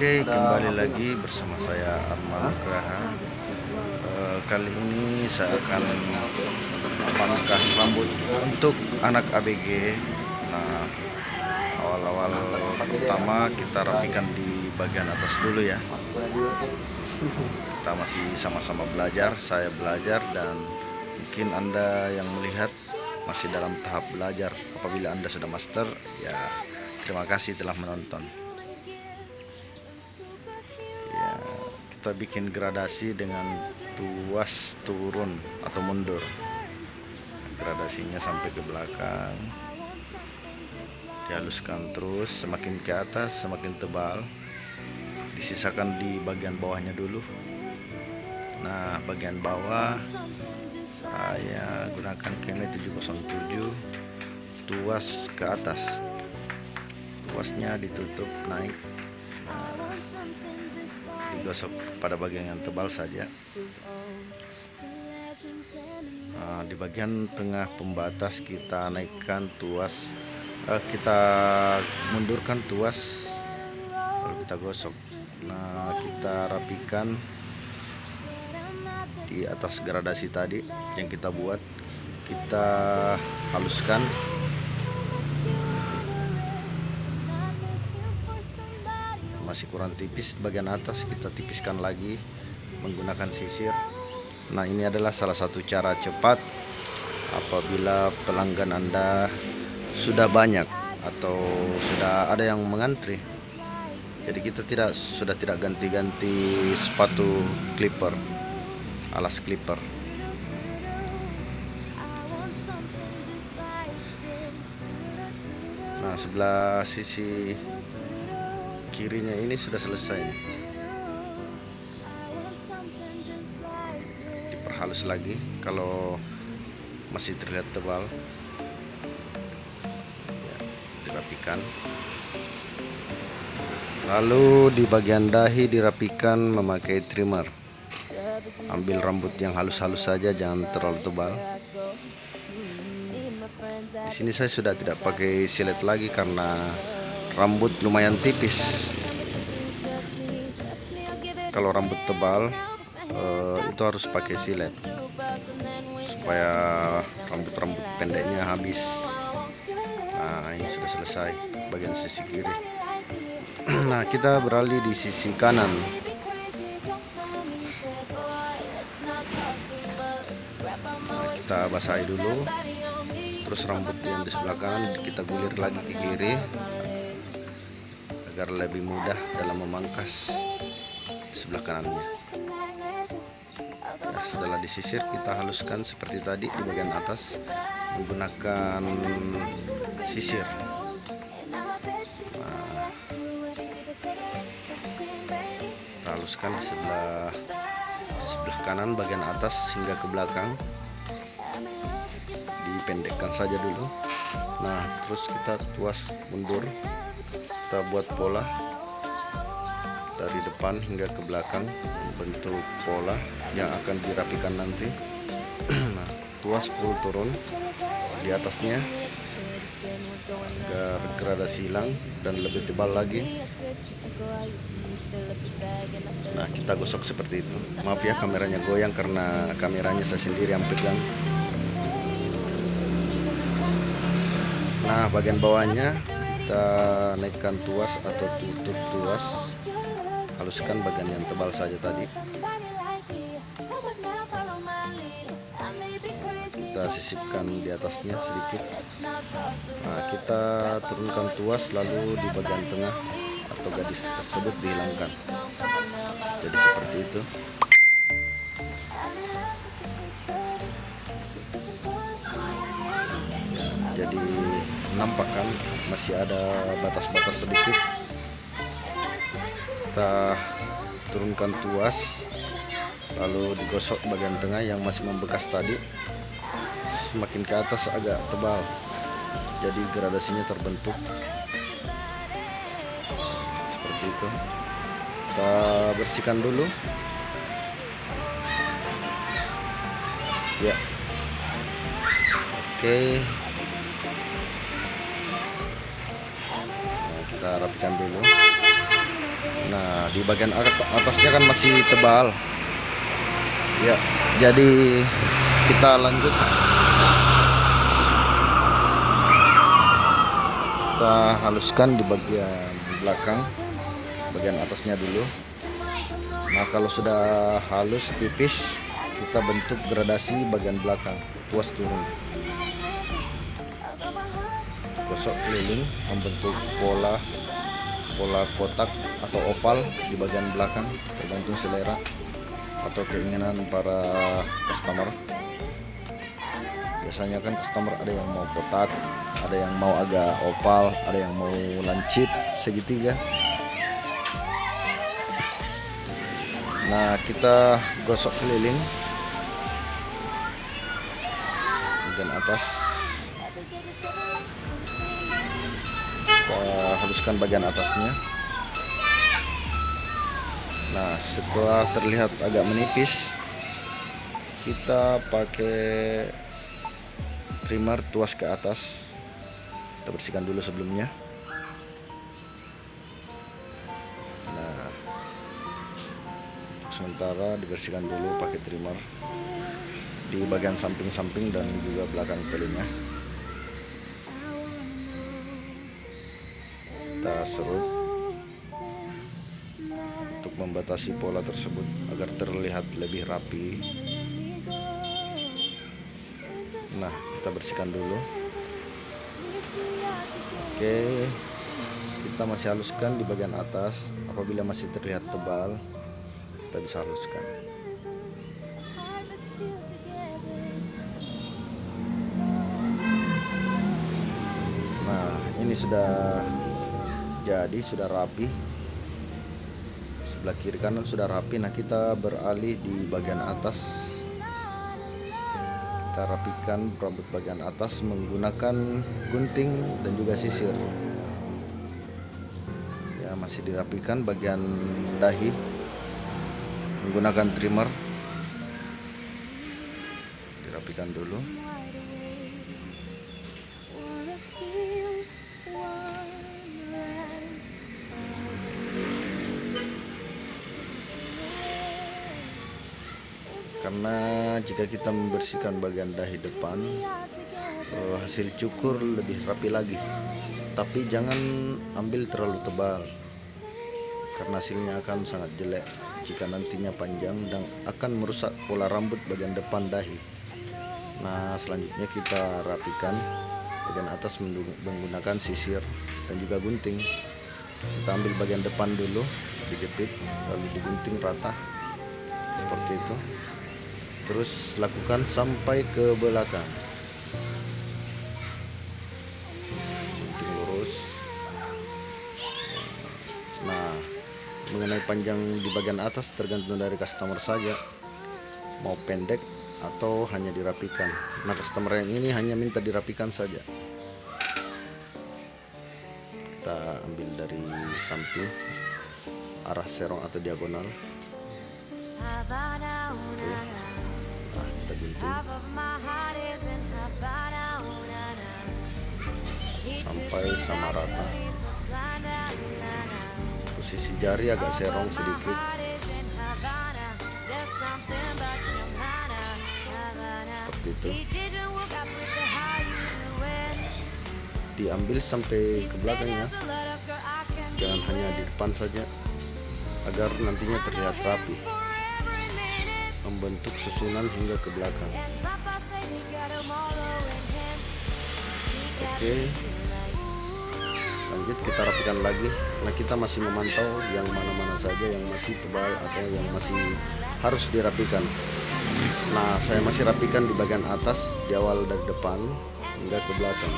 Oke, kembali lagi bersama saya Arman Nugraha. Kali ini saya akan pangkas rambut untuk anak ABG. Nah, awal-awal pertama kita rapikan di bagian atas dulu ya. Kita masih sama-sama belajar, saya belajar dan mungkin Anda yang melihat masih dalam tahap belajar. Apabila Anda sudah master, ya terima kasih telah menonton. Ya, kita bikin gradasi dengan tuas turun atau mundur. Gradasinya sampai ke belakang. Dihaluskan terus, semakin ke atas semakin tebal. Disisakan di bagian bawahnya dulu. Nah, bagian bawah saya gunakan Keme 707, tuas ke atas. Tuasnya ditutup naik. Nah, digosok pada bagian yang tebal saja. Nah, di bagian tengah pembatas kita naikkan tuas, kita mundurkan tuas, lalu kita gosok. Nah, kita rapikan di atas gradasi tadi yang kita buat, kita haluskan. Masih kurang tipis bagian atas, kita tipiskan lagi menggunakan sisir. Nah, ini adalah salah satu cara cepat apabila pelanggan Anda sudah banyak atau sudah ada yang mengantri. Jadi kita sudah tidak ganti-ganti sepatu clipper, alas clipper. Nah, sebelah sisi kirinya ini sudah selesai. Diperhalus lagi kalau masih terlihat tebal, ya, dirapikan. Lalu di bagian dahi dirapikan memakai trimmer. Ambil rambut yang halus-halus saja, jangan terlalu tebal. Di sini saya sudah tidak pakai silet lagi karena rambut lumayan tipis. Kalau rambut tebal itu harus pakai silet supaya rambut-rambut pendeknya habis. Nah, ini sudah selesai bagian sisi kiri. Nah, kita beralih di sisi kanan. Nah, kita basahi dulu, terus rambut yang di sebelah kanan kita gulir lagi ke kiri agar lebih mudah dalam memangkas di sebelah kanannya. Ya, setelah disisir kita haluskan seperti tadi di bagian atas menggunakan sisir. Nah, kita haluskan di sebelah kanan bagian atas hingga ke belakang. Dipendekkan saja dulu. Nah, terus kita tuas mundur. Kita buat pola dari depan hingga ke belakang, bentuk pola yang akan dirapikan nanti. Nah, tuas full turun di atasnya agar gradasi hilang dan lebih tebal lagi. Nah, kita gosok seperti itu. Maaf ya, kameranya goyang karena kameranya saya sendiri yang pegang. Nah, bagian bawahnya kita naikkan tuas atau tutup tuas, haluskan bagian yang tebal saja tadi. Kita sisipkan di atasnya sedikit. Nah, kita turunkan tuas, lalu di bagian tengah atau gadis tersebut dihilangkan. Jadi seperti itu. Jadi nampak kan masih ada batas-batas sedikit. Kita turunkan tuas, lalu digosok bagian tengah yang masih membekas tadi. Semakin ke atas agak tebal, jadi gradasinya terbentuk seperti itu. Kita bersihkan dulu ya. Oke, nah, kita rapikan dulu. Nah, di bagian atasnya kan masih tebal ya, jadi kita lanjut. Kita haluskan di bagian belakang, bagian atasnya dulu. Nah, kalau sudah halus tipis, kita bentuk gradasi bagian belakang, tuas turun, gosok keliling membentuk pola kotak atau oval di bagian belakang, tergantung selera atau keinginan para customer. Biasanya kan customer ada yang mau kotak, ada yang mau agak oval, ada yang mau lancip segitiga. Nah, kita gosok keliling bagian atas, kita haluskan bagian atasnya. Nah, setelah terlihat agak menipis, kita pakai trimmer tuas ke atas. Kita bersihkan dulu sebelumnya. Nah, untuk sementara dibersihkan dulu pakai trimmer di bagian samping-samping dan juga belakang telinga. Kita serut untuk membatasi pola tersebut agar terlihat lebih rapi. Nah, kita bersihkan dulu. Oke, kita masih haluskan di bagian atas. Apabila masih terlihat tebal, kita bisa haluskan. Nah, ini sudah jadi, sudah rapi. Sebelah kiri kanan sudah rapi. Nah, kita beralih di bagian atas. Kita rapikan rambut bagian atas menggunakan gunting dan juga sisir. Ya, masih dirapikan bagian dahi menggunakan trimmer. Dirapikan dulu. Karena jika kita membersihkan bagian dahi depan, hasil cukur lebih rapi lagi. Tapi jangan ambil terlalu tebal, karena hasilnya akan sangat jelek jika nantinya panjang dan akan merusak pola rambut bagian depan dahi. Nah, selanjutnya kita rapikan bagian atas menggunakan sisir dan juga gunting. Kita ambil bagian depan dulu, dijepit, lalu digunting rata seperti itu. Terus lakukan sampai ke belakang, gunting lurus. Nah, mengenai panjang di bagian atas tergantung dari customer saja, mau pendek atau hanya dirapikan. Nah, customer yang ini hanya minta dirapikan saja. Kita ambil dari samping arah serong atau diagonal. Oke. Nah, kita gunting sampai sama rata. Posisi jari agak serong sedikit. Seperti itu. Diambil sampai ke belakangnya, jangan hanya di depan saja, agar nantinya terlihat rapi, membentuk susunan hingga ke belakang. Oke, lanjut kita rapikan lagi. Nah, kita masih memantau yang mana-mana saja yang masih tebal atau yang masih harus dirapikan. Nah, saya masih rapikan di bagian atas, di awal dari depan hingga ke belakang.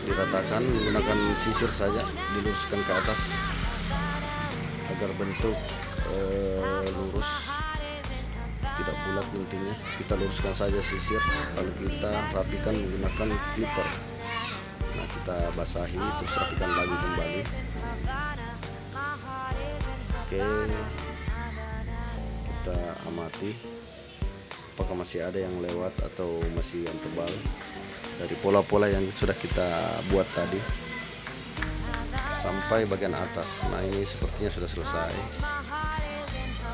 Diratakan menggunakan sisir saja, diluruskan ke atas agar bentuk lurus, tidak bulat nantinya. Kita luruskan saja sisir, lalu kita rapikan menggunakan clipper. Nah, kita basahi terus rapikan lagi kembali. Oke, kita amati apakah masih ada yang lewat atau masih yang tebal dari pola-pola yang sudah kita buat tadi. sampai bagian atas. Nah, ini sepertinya sudah selesai.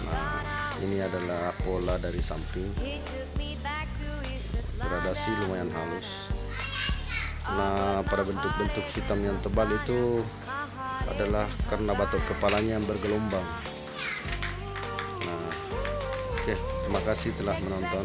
Nah, ini adalah pola dari samping, gradasi lumayan halus. Nah, pada bentuk-bentuk hitam yang tebal itu adalah karena batok kepalanya yang bergelombang. Nah, oke, terima kasih telah menonton.